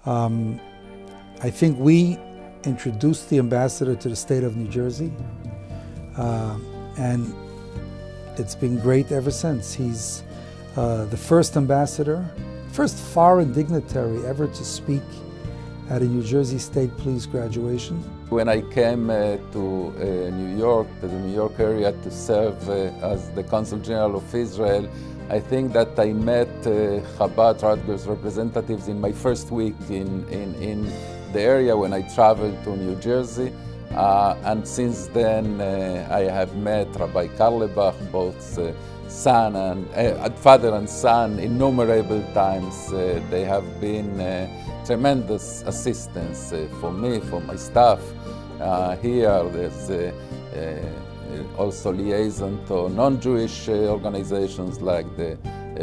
I think we introduced the ambassador to the state of New Jersey, and it's been great ever since. He's the first ambassador, first foreign dignitary ever to speak at a New Jersey State Police graduation. When I came to New York, to the New York area, to serve as the Consul General of Israel, I think that I met Chabad Rutgers representatives in my first week in the area when I traveled to New Jersey. And since then I have met Rabbi Karlebach, both son and father and son, innumerable times. They have been tremendous assistance for me, for my staff. Here there's also liaison to non-Jewish organizations like the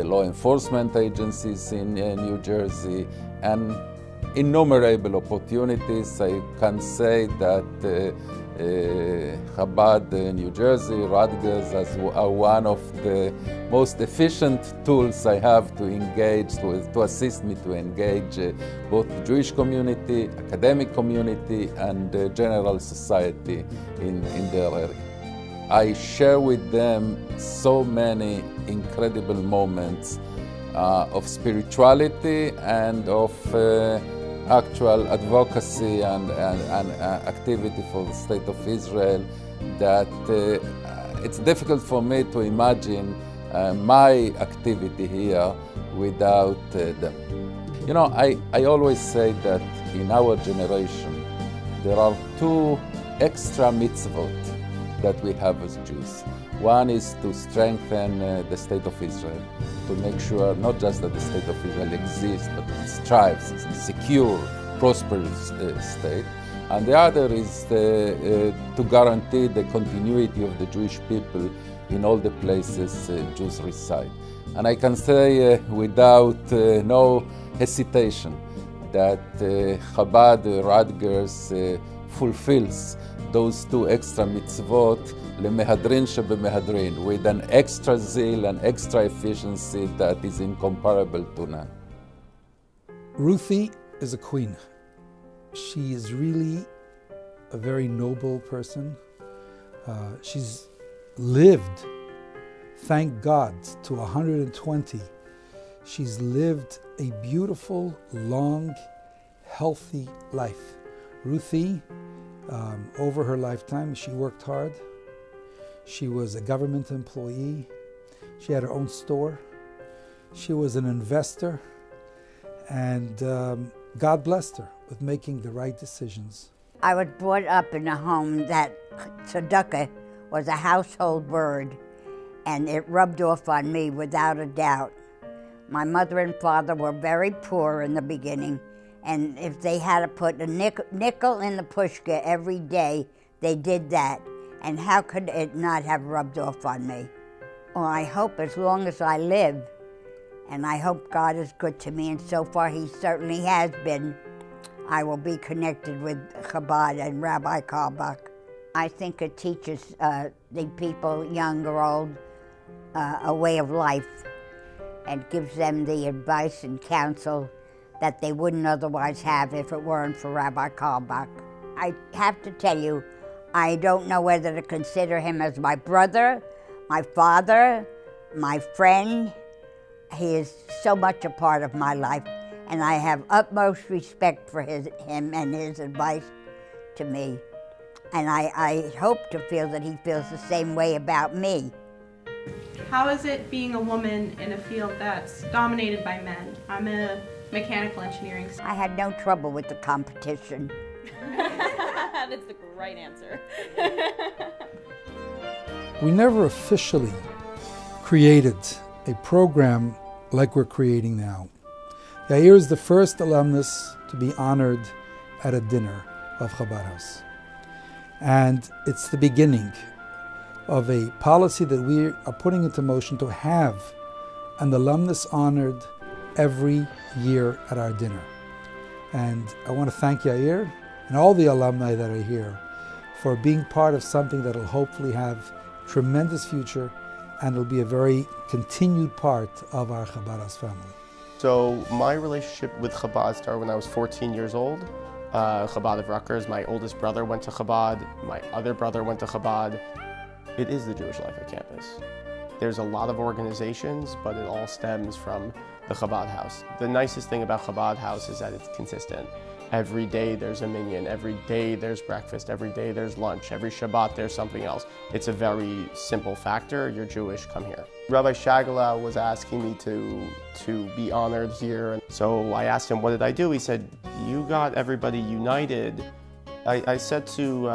law enforcement agencies in New Jersey, and innumerable opportunities. I can say that Chabad New Jersey, Rutgers are one of the most efficient tools I have to engage with, to assist me to engage both the Jewish community, academic community, and general society in their area. I share with them so many incredible moments of spirituality and of actual advocacy and activity for the State of Israel that it's difficult for me to imagine my activity here without them. You know, I always say that in our generation there are two extra mitzvot that we have as Jews. One is to strengthen the State of Israel, to make sure not just that the State of Israel exists, but that it strives, it's a secure, prosperous state. And the other is to guarantee the continuity of the Jewish people in all the places Jews reside. And I can say without no hesitation that Chabad Rutgers fulfills those two extra mitzvot, lemehadrin shebemehadrin, with an extra zeal and extra efficiency that is incomparable to none. Ruthie is a queen. She is really a very noble person. She's lived, thank God, to 120. She's lived a beautiful, long, healthy life. Ruthie, over her lifetime, she worked hard. She was a government employee. She had her own store. She was an investor. And God blessed her with making the right decisions. I was brought up in a home that tzedakah was a household word, and it rubbed off on me without a doubt. My mother and father were very poor in the beginning, and if they had to put a nickel in the pushka every day, they did that. And how could it not have rubbed off on me? Well, I hope as long as I live, and I hope God is good to me, and so far He certainly has been, I will be connected with Chabad and Rabbi Karlebach. I think it teaches the people, young or old, a way of life, and gives them the advice and counsel that they wouldn't otherwise have if it weren't for Rabbi Karlebach. I have to tell you, I don't know whether to consider him as my brother, my father, my friend. He is so much a part of my life, and I have utmost respect for him and his advice to me. And I hope to feel that he feels the same way about me. How is it being a woman in a field that's dominated by men? I'm a mechanical engineering. I had no trouble with the competition. That's the right answer. We never officially created a program like we're creating now. Yair is the first alumnus to be honored at a dinner of Chabad House. And it's the beginning of a policy that we are putting into motion to have an alumnus honored every year at our dinner. And I want to thank Yair and all the alumni that are here for being part of something that will hopefully have tremendous future, and will be a very continued part of our Chabad House family. So my relationship with Chabad started when I was 14 years old. Chabad of Rutgers, my oldest brother went to Chabad, my other brother went to Chabad. It is the Jewish life at campus. There's a lot of organizations, but it all stems from the Chabad House. The nicest thing about Chabad House is that it's consistent. Every day there's a minyan, every day there's breakfast, every day there's lunch, every Shabbat there's something else. It's a very simple factor. You're Jewish, come here. Rabbi Shagalau was asking me to be honored here. So I asked him, what did I do? He said, you got everybody united. I said to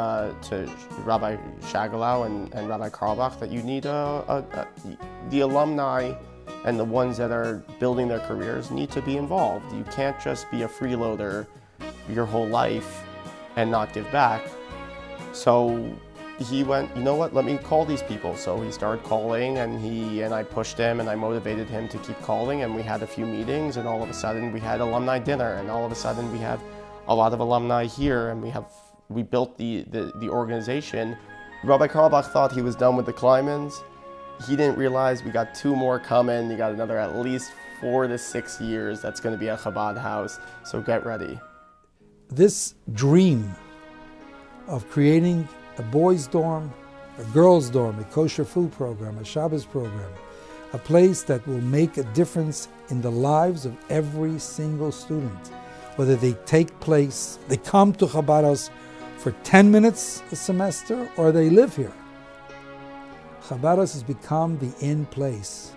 Rabbi Shagalau and Rabbi Karlbach that you need the alumni and the ones that are building their careers need to be involved. You can't just be a freeloader your whole life and not give back. So he went, you know what, let me call these people. So he started calling, and I pushed him and I motivated him to keep calling, and we had a few meetings, and all of a sudden we had alumni dinner, and all of a sudden we have a lot of alumni here, and we built the organization. Rabbi Karlbach thought he was done with the Kleinmans. He didn't realize we got 2 more coming. You got another at least 4 to 6 years that's going to be at Chabad House, so get ready. This dream of creating a boys' dorm, a girls' dorm, a kosher food program, a Shabbos program, a place that will make a difference in the lives of every single student, whether they come to Chabad House for 10 minutes a semester or they live here. Chabad House has become the in place.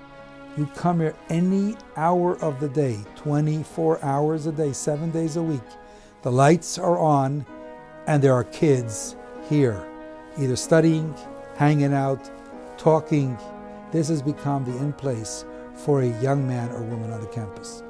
You come here any hour of the day, 24 hours a day, 7 days a week. The lights are on, and there are kids here, either studying, hanging out, talking. This has become the in place for a young man or woman on the campus.